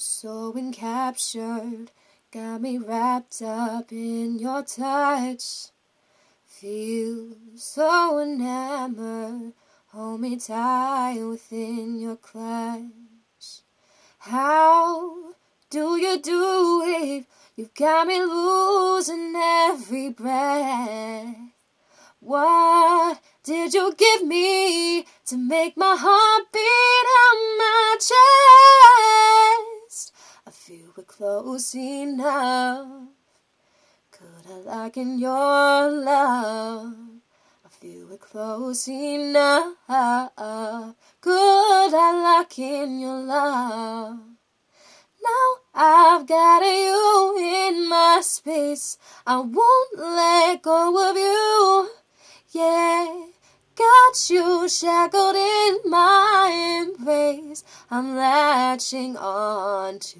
so encaptured, got me wrapped up in your touch. Feel so enamored, hold me tight within your clutch. How do you do it? You've got me losing every breath. What did you give me to make my heart beat out my chest? I feel we're close enough. Could I lock in your love? I feel we're close enough. Could I lock in your love? Now I've got you in my space. I won't let go of you. Yeah, got you shackled in my embrace. I'm latching on to